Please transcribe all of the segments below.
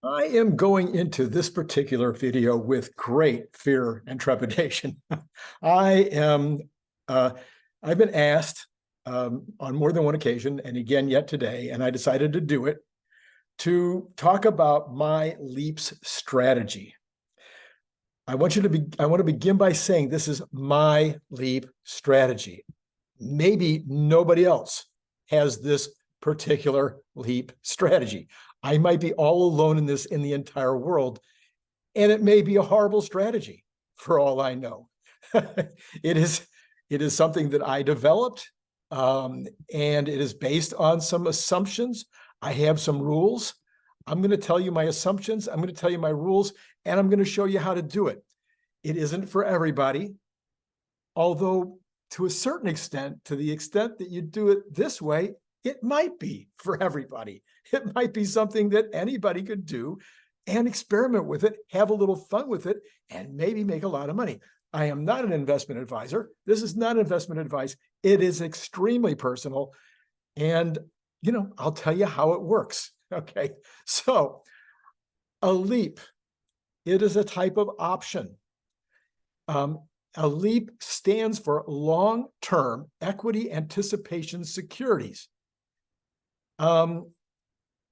I am going into this particular video with great fear and trepidation. I am, I've been asked on more than one occasion, and again yet today, and I decided to do it, to talk about my LEAPS strategy. I want to begin by saying this is my LEAP strategy. Maybe nobody else has this particular LEAP strategy. I might be all alone in this in the entire world, and it may be a horrible strategy for all I know. It is something that I developed, and it is based on some assumptions. I have some rules. I'm going to tell you my assumptions. I'm going to tell you my rules, and I'm going to show you how to do it. It isn't for everybody, although to a certain extent, to the extent that you do it this way, it might be for everybody. It might be something that anybody could do and experiment with it, have a little fun with it, and maybe make a lot of money. I am not an investment advisor. This is not investment advice. It is extremely personal. And, I'll tell you how it works. Okay. So a LEAP, it is a type of option. A LEAP stands for long-term equity anticipation securities.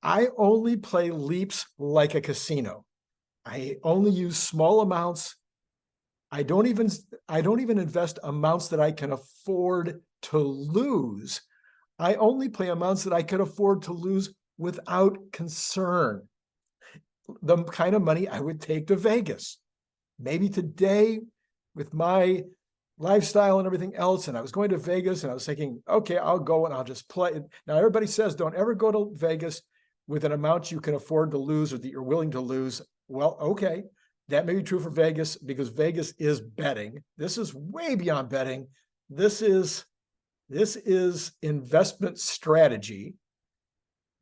I only play LEAPS like a casino. I only use small amounts. I don't even invest amounts that I can afford to lose. I only play amounts that I can afford to lose without concern. The kind of money I would take to Vegas. Maybe today, with my lifestyle and everything else, and I was going to Vegas and I was thinking, okay, I'll go and I'll just play. Now, everybody says don't ever go to Vegas with an amount you can afford to lose or that you're willing to lose. Well, okay, that may be true for Vegas because Vegas is betting. This is way beyond betting. This is investment strategy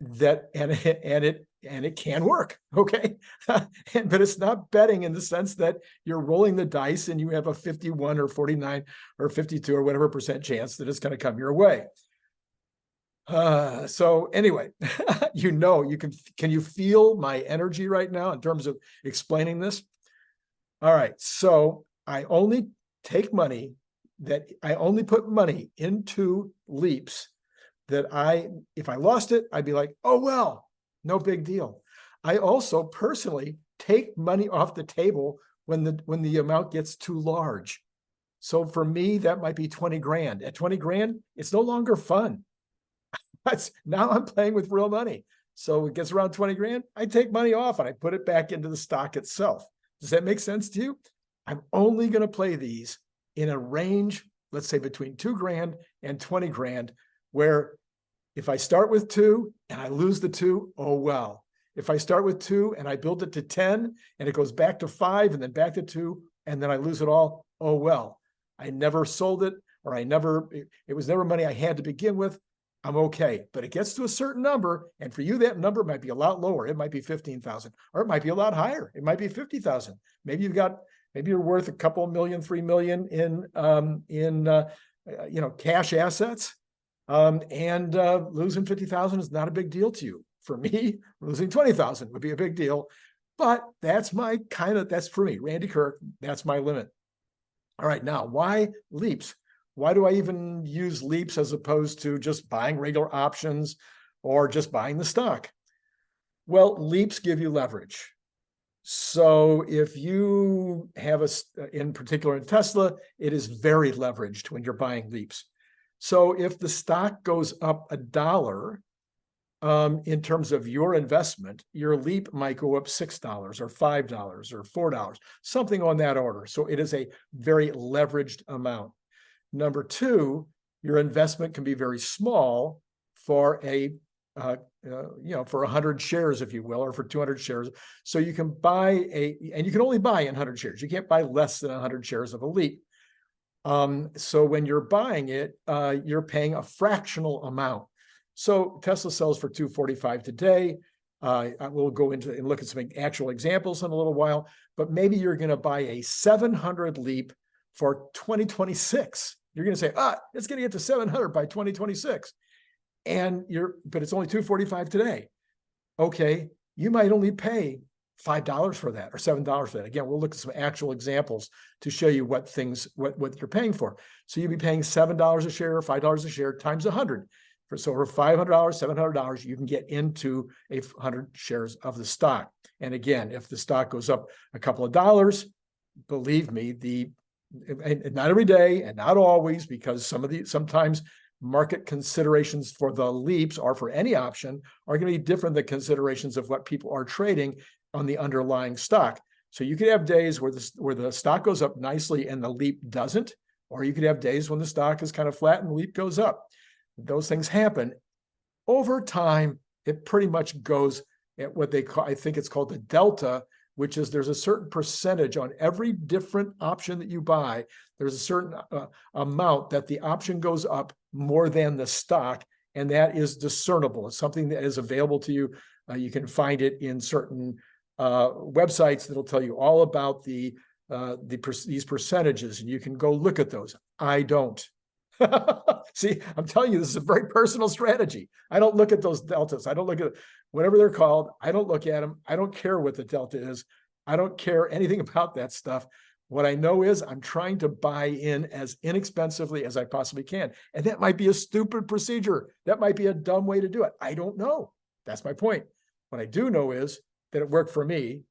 that and it can work, okay? But it's not betting in the sense that you're rolling the dice and you have a 51 or 49 or 52 or whatever percent chance that it's going to come your way. So anyway, can you feel my energy right now in terms of explaining this? All right, so I only put money into LEAPS that if I lost it, I'd be like, oh, well, no big deal. I also personally take money off the table when the amount gets too large. So for me, that might be 20 grand. At 20 grand, it's no longer fun. Now I'm playing with real money. So it gets around 20 grand, I take money off and I put it back into the stock itself. Does that make sense to you? I'm only going to play these in a range, let's say between 2 grand and 20 grand, where if I start with 2 and I lose the 2, oh, well. If I start with 2 and I build it to 10 and it goes back to 5 and then back to 2 and then I lose it all, oh, well. I never sold it or it was never money I had to begin with. I'm okay. But it gets to a certain number. And for you, that number might be a lot lower. It might be 15,000 or it might be a lot higher. It might be 50,000. Maybe you're worth a couple million, 3 million in cash assets. And losing 50,000 is not a big deal to you. For me, losing 20,000 would be a big deal, but that's for me, Randy Kirk, that's my limit. All right, now, why LEAPS? Why do I even use LEAPS as opposed to just buying regular options or just buying the stock? Well, LEAPS give you leverage. So if you have in particular in Tesla, it is very leveraged when you're buying LEAPS. So if the stock goes up $1 in terms of your investment, your LEAP might go up $6 or $5 or $4, something on that order. So it is a very leveraged amount. Number 2, your investment can be very small for for 100 shares, if you will, or for 200 shares. So you can and you can only buy 100 shares. You can't buy less than 100 shares of a LEAP. So when you're buying it, you're paying a fractional amount. So Tesla sells for $245 today. I will go into and look at some actual examples in a little while, but maybe you're going to buy a 700 LEAP for 2026. You're going to say, it's going to get to 700 by 2026. But it's only $245 today. Okay. you might only pay $5 for that or $7 for that. Again, we'll look at some actual examples to show you what you're paying for. So you'll be paying $7 a share, $5 a share times 100. So for $500, $700, you can get into 100 shares of the stock. And again, if the stock goes up a couple of dollars, believe me, and not every day and not always, because sometimes market considerations for the LEAPS or for any option are going to be different than considerations of what people are trading on the underlying stock. So you could have days where the stock goes up nicely and the LEAP doesn't, or you could have days when the stock is kind of flat and the LEAP goes up. Those things happen. Over time, it pretty much goes at what they call, I think it's called the delta, which is there's a certain percentage on every different option that you buy. There's a certain amount that the option goes up more than the stock, and that is discernible. It's something that is available to you. You can find it in certain websites that'll tell you all about these percentages, and you can go look at those. I don't. See, I'm telling you, this is a very personal strategy. I don't look at those deltas. I don't look at whatever they're called. I don't look at them. I don't care what the delta is. I don't care anything about that stuff. What I know is I'm trying to buy in as inexpensively as I possibly can. And that might be a stupid procedure. That might be a dumb way to do it. I don't know. That's my point. What I do know is that it worked for me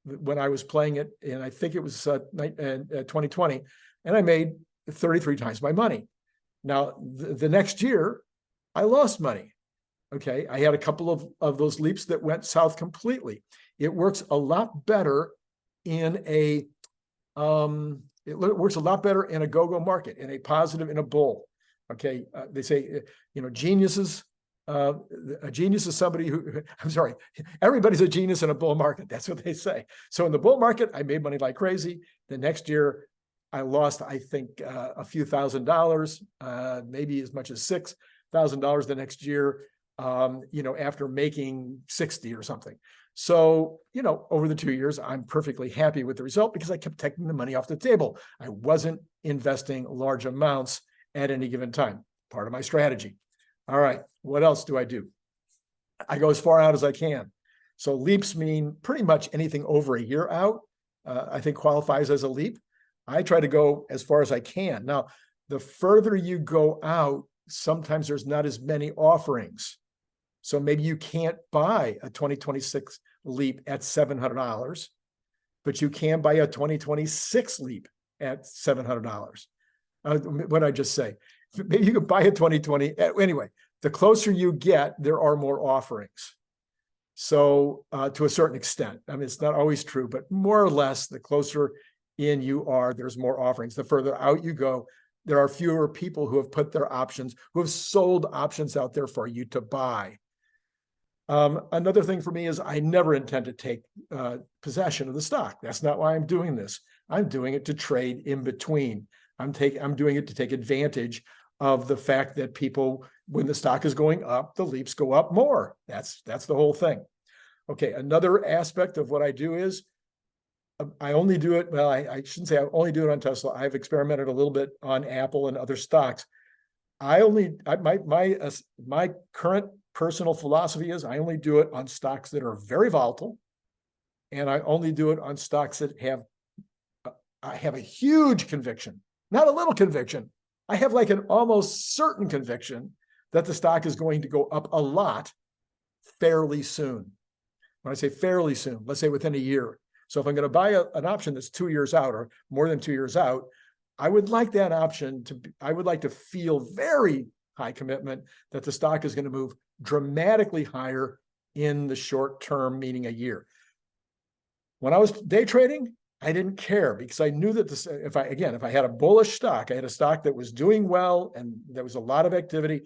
when I was playing it, and I think it was 2020, and I made 33 times my money. Now, the next year, I lost money. Okay, I had a couple of those leaps that went south completely. It works a lot better in a go-go market, in a positive, in a bull. Okay, they say, geniuses. A genius is somebody who, I'm sorry, everybody's a genius in a bull market. That's what they say. So in the bull market, I made money like crazy. The next year, I lost, I think, a few $1,000s, maybe as much as $6,000 the next year, after making 60 or something. So, over the 2 years, I'm perfectly happy with the result because I kept taking the money off the table. I wasn't investing large amounts at any given time. Part of my strategy. All right, what else do I do? I go as far out as I can. So leaps mean pretty much anything over a year out, I think qualifies as a leap. I try to go as far as I can. Now, the further you go out, sometimes there's not as many offerings. So maybe you can't buy a 2026 leap at $700, but you can buy a 2026 leap at $700. What did I just say? Maybe you could buy a 2020. Anyway, the closer you get, there are more offerings. So to a certain extent, I mean, it's not always true, but more or less, the closer in you are, there's more offerings. The further out you go, there are fewer people who have put their options, who have sold options out there for you to buy. Another thing for me is I never intend to take possession of the stock. That's not why I'm doing this. I'm doing it to trade in between. I'm doing it to take advantage of the fact that people, when the stock is going up, the leaps go up more. That's the whole thing. Okay, another aspect of what I do is I only do it, well, I shouldn't say I only do it on Tesla. I've experimented a little bit on Apple and other stocks. My current personal philosophy is I only do it on stocks that are very volatile, and I only do it on stocks that I have a huge conviction, not a little conviction. I have like an almost certain conviction that the stock is going to go up a lot fairly soon. When I say fairly soon, let's say within a year. So if I'm going to buy an option that's 2 years out or more than 2 years out, I would like that option I would like to feel very high commitment that the stock is going to move dramatically higher in the short term, meaning a year. When I was day trading, I didn't care because I knew that if I had a bullish stock, I had a stock that was doing well and there was a lot of activity.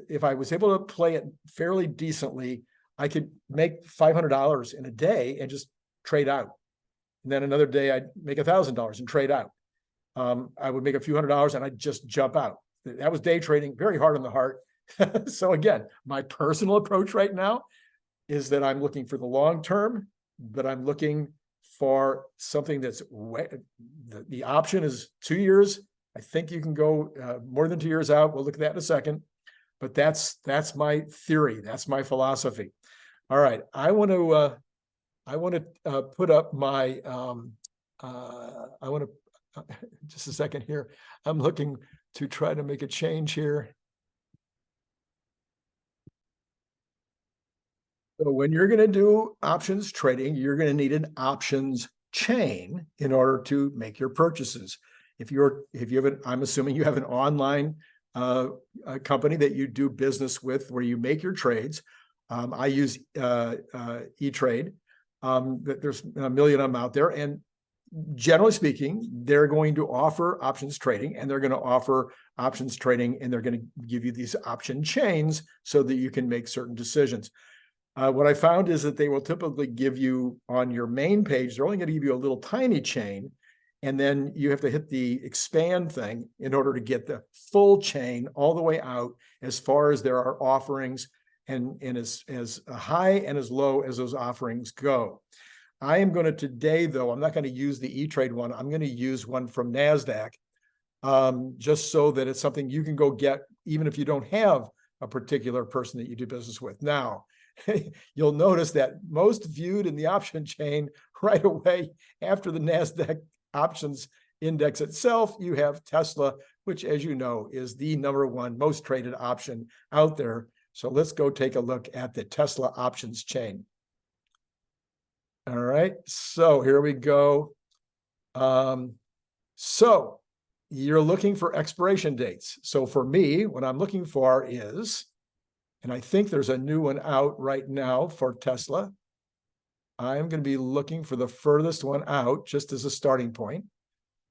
If I was able to play it fairly decently, I could make $500 in a day and just trade out. And then another day I'd make $1,000 and trade out. I would make a few $100s and I'd just jump out. That was day trading, very hard on the heart. So again, my personal approach right now is that I'm looking for the long term, but I'm looking for something that's the option is 2 years. I think you can go more than 2 years out. We'll look at that in a second. But that's my theory. That's my philosophy. All right, I want to put up my I want to just a second here. I'm looking to try to make a change here. So when you're going to do options trading, you're going to need an options chain in order to make your purchases. If you have an, I'm assuming you have an online a company that you do business with where you make your trades. I use E-Trade. There's a million of them out there, and generally speaking, they're going to offer options trading, and they're going to offer options trading, and they're going to give you these option chains so that you can make certain decisions. What I found is that they will typically give you on your main page, they're only going to give you a little tiny chain, and then you have to hit the expand thing in order to get the full chain all the way out as far as there are offerings and as high and as low as those offerings go. I am going to today, though, I'm not going to use the E-Trade one. I'm going to use one from NASDAQ just so that it's something you can go get even if you don't have a particular person that you do business with. Now, you'll notice that most viewed in the option chain right away after the NASDAQ options index itself, you have Tesla, which, as you know, is the #1 most traded option out there. So let's go take a look at the Tesla options chain. All right, so here we go. So you're looking for expiration dates. So for me, what I'm looking for is, and I think there's a new one out right now for Tesla. I'm going to be looking for the furthest one out just as a starting point.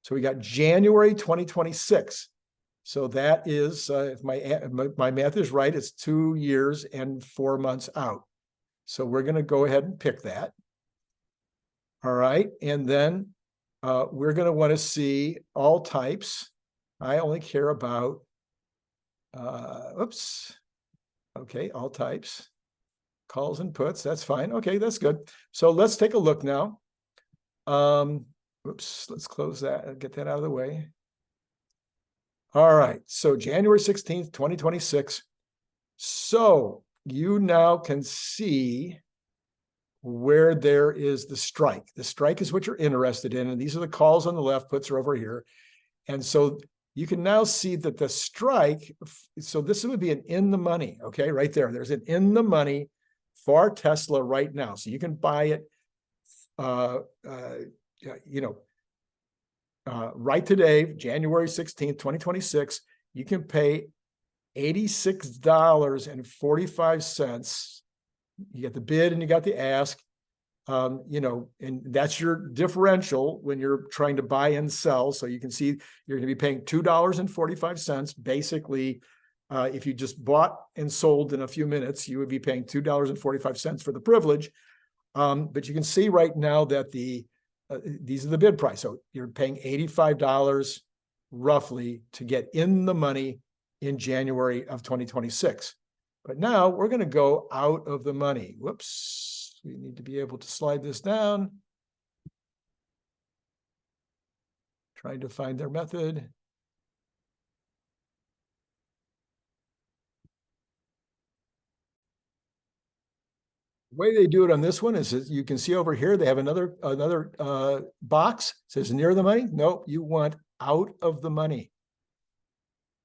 So we got January 2026. So that is, if my math is right, it's 2 years and 4 months out. So we're going to go ahead and pick that. All right. And then we're going to want to see all types. I only care about, okay, all types, calls and puts. That's fine. Okay, that's good. So let's take a look now. Let's close that and get that out of the way. All right, so January 16th, 2026. So you now can see where there is the strike. The strike is what you're interested in, and these are the calls on the left, puts are over here. And so you can now see that the strike, so this would be an in the money, okay, right there. There's an in the money for Tesla right now. So you can buy it, right today, January 16th, 2026, you can pay $86.45. You get the bid and you got the ask, and that's your differential when you're trying to buy and sell. So you can see you're going to be paying $2.45. Basically, if you just bought and sold in a few minutes, you would be paying $2.45 for the privilege. But you can see right now that these are the bid price. So you're paying $85 roughly to get in the money in January of 2026. But now we're going to go out of the money. Whoops. We need to be able to slide this down. Trying to find their method. The way they do it on this one is you can see over here, they have another box. It says near the money. Nope, you want out of the money.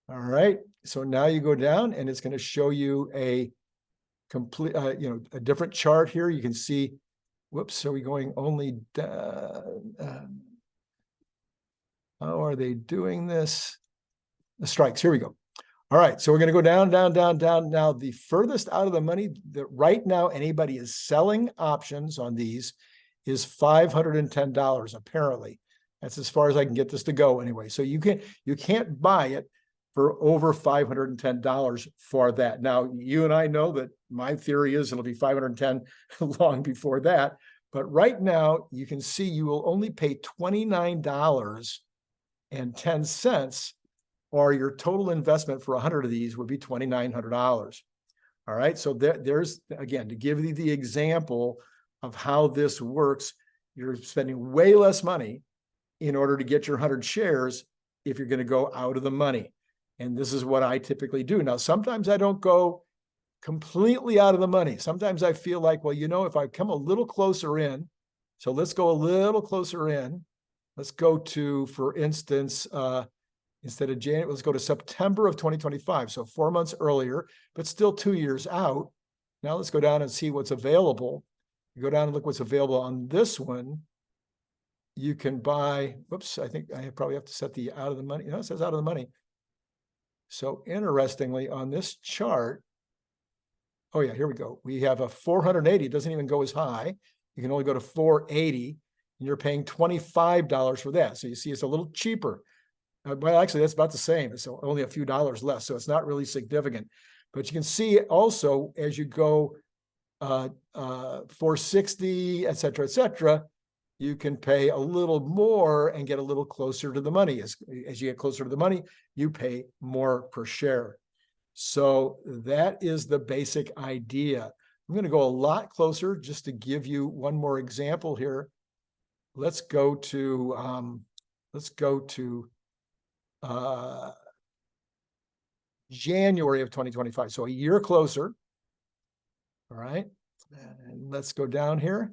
All right. So now you go down and it's going to show you a complete, a different chart here. You can see, whoops, are we going only down? How are they doing this? The strikes, here we go. All right, so we're going to go down, down, down, down. Now, the furthest out of the money that right now anybody is selling options on these is $510, apparently. That's as far as I can get this to go anyway. So you can't buy it for over $510 for that. Now, you and I know that my theory is it'll be $510 long before that. But right now, you can see you will only pay $29.10, or your total investment for 100 of these would be $2,900. All right, so there's, again, to give you the example of how this works, you're spending way less money in order to get your 100 shares if you're going to go out of the money. And this is what I typically do. Now, sometimes I don't go completely out of the money. Sometimes I feel like, well, if I come a little closer in, so let's go a little closer in. Let's go to, for instance, instead of January, let's go to September of 2025. So 4 months earlier, but still 2 years out. Now let's go down and see what's available. You go down and look what's available on this one. You can buy, whoops, I think I probably have to set the out of the money. No, it says out of the money. So interestingly, on this chart, oh yeah, here we go. We have a 480, it doesn't even go as high. You can only go to 480, and you're paying $25 for that. So you see it's a little cheaper. Well, actually, that's about the same. It's only a few dollars less, so it's not really significant. But you can see also as you go 460, et cetera, you can pay a little more and get a little closer to the money. As you get closer to the money, you pay more per share. So that is the basic idea. I'm going to go a lot closer just to give you one more example here. Let's go to January of 2025. So a year closer. All right. And let's go down here.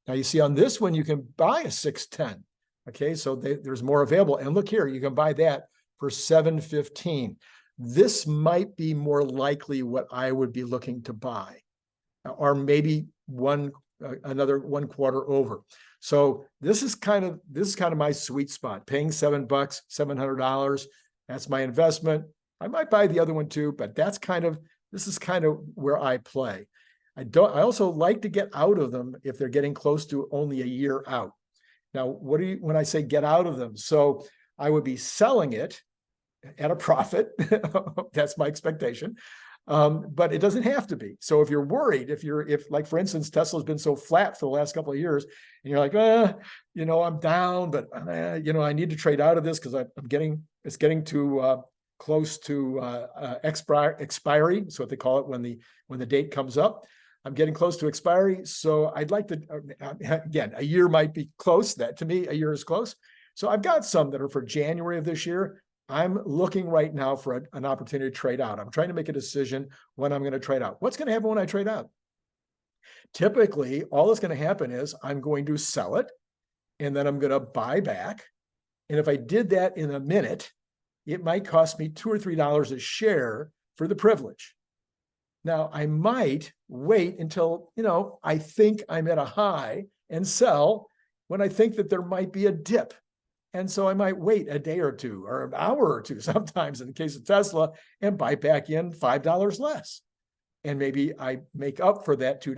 Now you see on this one, you can buy a 610. Okay. So there's more available. And look here, you can buy that for $715. This might be more likely what I would be looking to buy, or maybe another 1 quarter over. So this is kind of my sweet spot. Paying $7, $700. That's my investment. I might buy the other one too, but this is kind of where I play. I also like to get out of them if they're getting close to only a year out. Now, when I say get out of them? So I would be selling it at a profit. That's my expectation. But it doesn't have to be. So if you're worried, if like, for instance, Tesla's been so flat for the last couple of years, and you're like, I'm down, but I need to trade out of this because it's getting to close to expiry. That's what they call it when the date comes up. I'm getting close to expiry. So I'd like to, again, a year might be close. That to me, a year is close. So I've got some that are for January of this year. I'm looking right now for an opportunity to trade out. I'm trying to make a decision when I'm going to trade out. What's going to happen when I trade out? Typically, all that's going to happen is I'm going to sell it, and then I'm going to buy back. And if I did that in a minute, it might cost me $2 or $3 a share for the privilege. Now, I might wait until, I think I'm at a high and sell when I think that there might be a dip. And so I might wait a day or two or an hour or two, sometimes in the case of Tesla, and buy back in $5 less. And maybe I make up for that $2.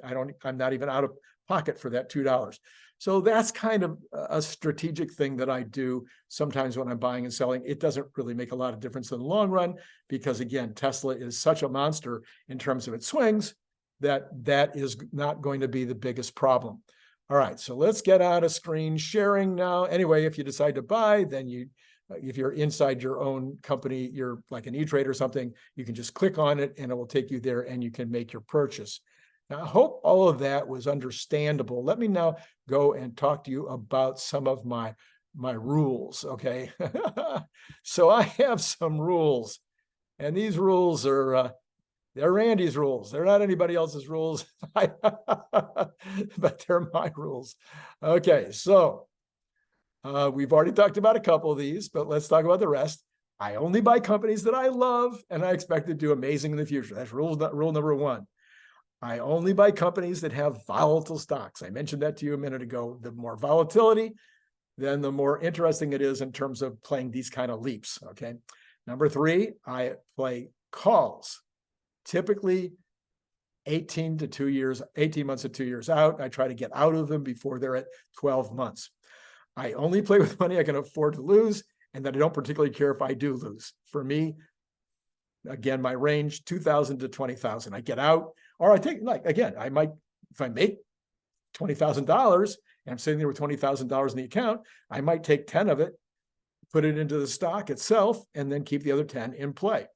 I'm not even out of pocket for that $2. So that's kind of a strategic thing that I do sometimes when I'm buying and selling. It doesn't really make a lot of difference in the long run because, again, Tesla is such a monster in terms of its swings that is not going to be the biggest problem. All right, so let's get out of screen sharing now. Anyway, if you decide to buy, then if you're inside your own company, you're like an E-Trade or something, you can just click on it and it will take you there and you can make your purchase. Now, I hope all of that was understandable. Let me now go and talk to you about some of my rules, okay? So I have some rules, and these rules are, they're Randy's rules. They're not anybody else's rules, but they're my rules. Okay, so we've already talked about a couple of these, but let's talk about the rest. I only buy companies that I love, and I expect to do amazing in the future. That's rule number one. I only buy companies that have volatile stocks. I mentioned that to you a minute ago. The more volatility, then the more interesting it is in terms of playing these kind of leaps, okay? Number three, I play calls. Typically 18 months to 2 years out. I try to get out of them before they're at 12 months. I only play with money I can afford to lose, and that I don't particularly care if I do lose. For me, again, my range, 2,000 to 20,000. I get out, or I take, like, again, I might, if I make $20,000 and I'm sitting there with $20,000 in the account, I might take 10 of it, put it into the stock itself, and then keep the other 10 in play.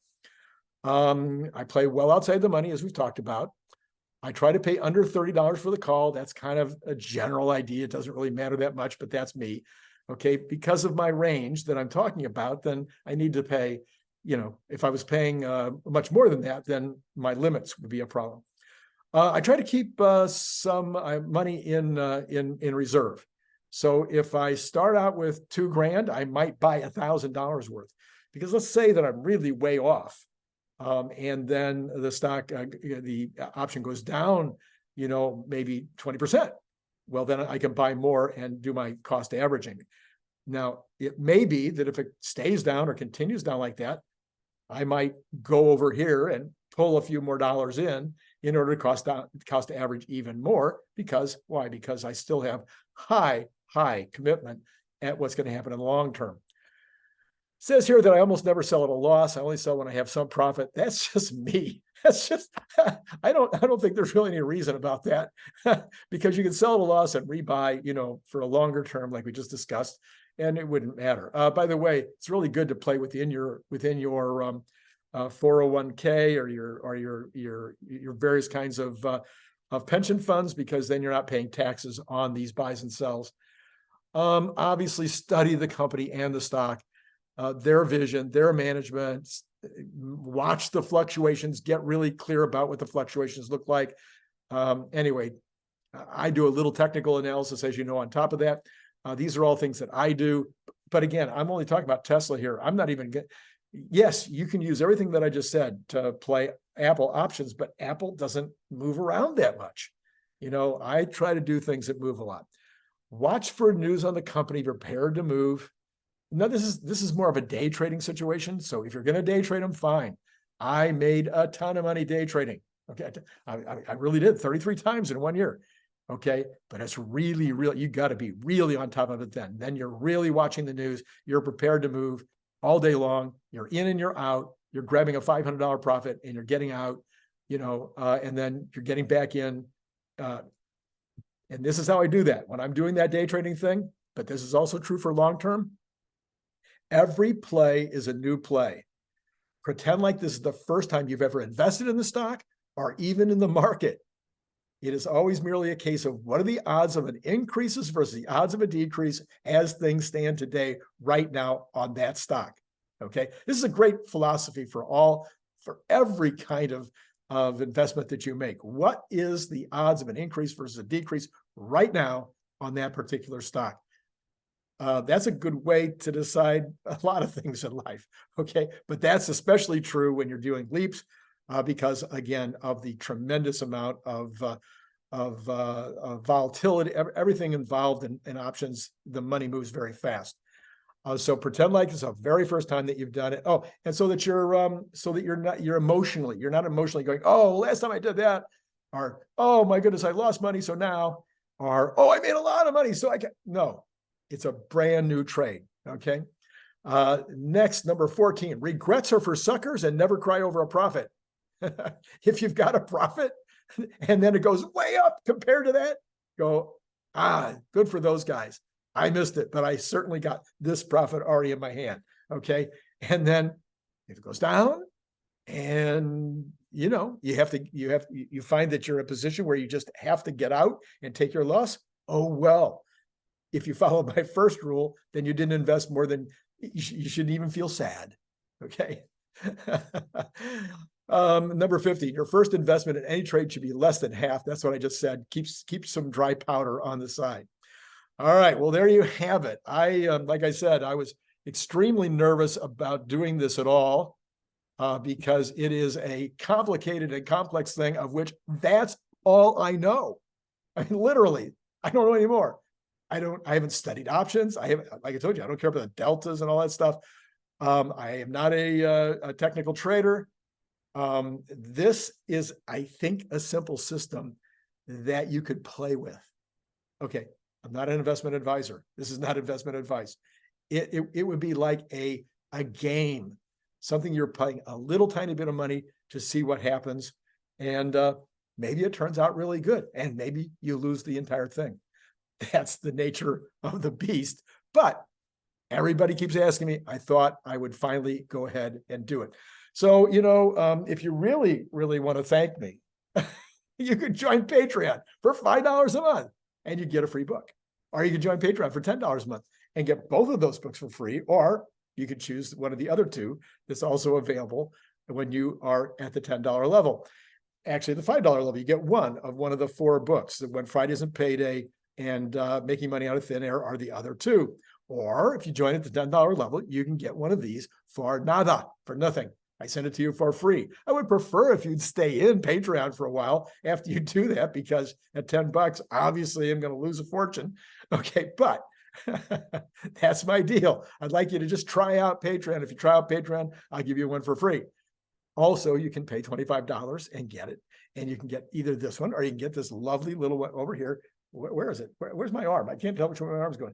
I play well outside the money, as we've talked about. I try to pay under $30 for the call. That's kind of a general idea. It doesn't really matter that much, but that's me. Okay, because of my range that I'm talking about, then I need to pay if I was paying much more than that, then my limits would be a problem. I try to keep some money in reserve. So if I start out with $2,000, I might buy $1,000 worth, because let's say that I'm really way off, and then the stock, the option goes down, maybe 20%. Well, then I can buy more and do my cost averaging. Now, it may be that if it stays down or continues down like that, I might go over here and pull a few more dollars in order to cost average even more. Because why? Because I still have high commitment at what's going to happen in the long term. It says here that I almost never sell at a loss. I only sell when I have some profit. That's just me. That's just, I don't think there's really any reason about that, because you can sell at a loss and rebuy, for a longer term, like we just discussed, and it wouldn't matter. By the way, it's really good to play within your 401k or your various kinds of pension funds, because then you're not paying taxes on these buys and sells. Obviously, study the company and the stock, their vision, their management. Watch the fluctuations, get really clear about what the fluctuations look like. Anyway, I do a little technical analysis, as you know, on top of that. These are all things that I do. But again, I'm only talking about Tesla here. I'm not even yes, you can use everything that I just said to play Apple options, but Apple doesn't move around that much. I try to do things that move a lot. Watch for news on the company, prepared to move. Now, this is more of a day trading situation. So if you're going to day trade them, fine. I made a ton of money day trading. Okay, I really did 33 times in 1 year. Okay, but it's really, you got to be really on top of it then. Then you're really watching the news. You're prepared to move all day long. You're in and you're out. You're grabbing a $500 profit and you're getting out, and then you're getting back in. And this is how I do that when I'm doing that day trading thing. But this is also true for long term. Every play is a new play. Pretend like this is the first time you've ever invested in the stock or even in the market. It is always merely a case of what are the odds of an increases versus the odds of a decrease as things stand today, right now, on that stock. Okay, this is a great philosophy for every kind of investment that you make. What is the odds of an increase versus a decrease right now on that particular stock? That's a good way to decide a lot of things in life. Okay, but that's especially true when you're doing LEAPS, because again, of the tremendous amount of volatility, everything involved in options, the money moves very fast. So pretend like it's the very first time that you've done it. Oh, and so that you're not emotionally going, oh, last time I did that, or oh my goodness, I lost money, so now, or oh, I made a lot of money, so I can. No, it's a brand new trade. Okay. Next, number 14, regrets are for suckers and never cry over a profit. If you've got a profit and then it goes way up compared to that, go, good for those guys. I missed it, but I certainly got this profit already in my hand. Okay. And then if it goes down and you find that you're in a position where you just have to get out and take your loss. Oh, well, if you follow my first rule, then you didn't invest more than you shouldn't even feel sad. Okay. Number 15, your first investment in any trade should be less than half. That's what I just said. Keep some dry powder on the side. All right. Well, there you have it. Like I said, I was extremely nervous about doing this at all because it is a complicated and complex thing of which that's all I know. I mean, literally, I don't know anymore. I haven't studied options. Like I told you, I don't care about the deltas and all that stuff. I am not a technical trader. This is, I think, a simple system that you could play with. Okay, I'm not an investment advisor. This is not investment advice. It would be like a game, something you're playing a little tiny bit of money to see what happens. And maybe it turns out really good. And maybe you lose the entire thing. That's the nature of the beast. But everybody keeps asking me. I thought I would finally go ahead and do it. So, if you really, really want to thank me, you could join Patreon for $5 a month and you get a free book. Or you could join Patreon for $10 a month and get both of those books for free. Or you could choose one of the other two that's also available when you are at the $10 level. Actually, the $5 level, you get one of the 4 books. When Friday isn't payday and Making Money Out of Thin Air are the other 2. Or if you join at the $10 level, you can get one of these for nada, for nothing. I send it to you for free. I would prefer if you'd stay in Patreon for a while after you do that, because at $10, obviously I'm going to lose a fortune. Okay, but that's my deal. I'd like you to just try out Patreon. If you try out Patreon, I'll give you one for free. Also, you can pay $25 and get it. And you can get either this one or you can get this lovely little one over here. Where is it? Where's my arm? I can't tell which way my arm's going.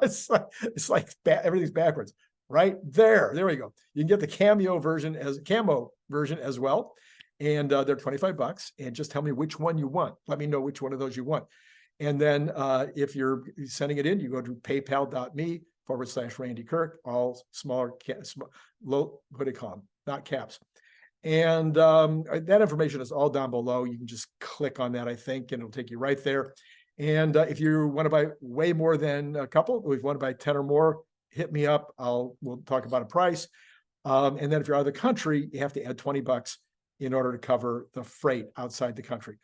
it's like everything's backwards. Right there. There we go. You can get the camo version as well. And they're $25. And just tell me which one you want. Let me know which one of those you want. And then if you're sending it in, you go to paypal.me/Randy Kirk, all smaller, low, what do you call them? Not caps. And that information is all down below. You can just click on that, I think, and it'll take you right there. And if you want to buy way more than a couple, if you want to buy 10 or more, hit me up. We'll talk about a price. And then if you're out of the country, you have to add $20 in order to cover the freight outside the country.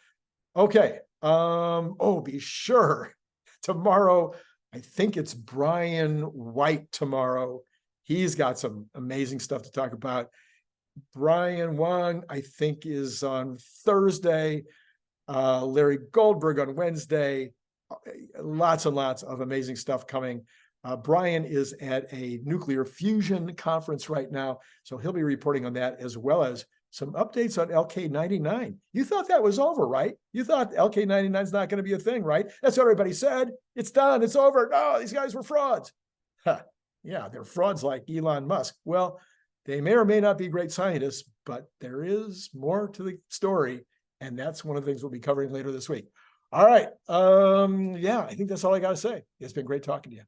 Okay. Be sure tomorrow, I think it's Brian White tomorrow. He's got some amazing stuff to talk about. Brian Wang, I think, is on Thursday. Larry Goldberg on Wednesday. Lots and lots of amazing stuff coming. Brian is at a nuclear fusion conference right now, so he'll be reporting on that, as well as some updates on LK99. You thought that was over, right? You thought LK99 is not going to be a thing, right? That's what everybody said. It's done. It's over. No, these guys were frauds. Huh. Yeah, they're frauds like Elon Musk. Well, they may or may not be great scientists, but there is more to the story, and that's one of the things we'll be covering later this week. All right. I think that's all I got to say. It's been great talking to you.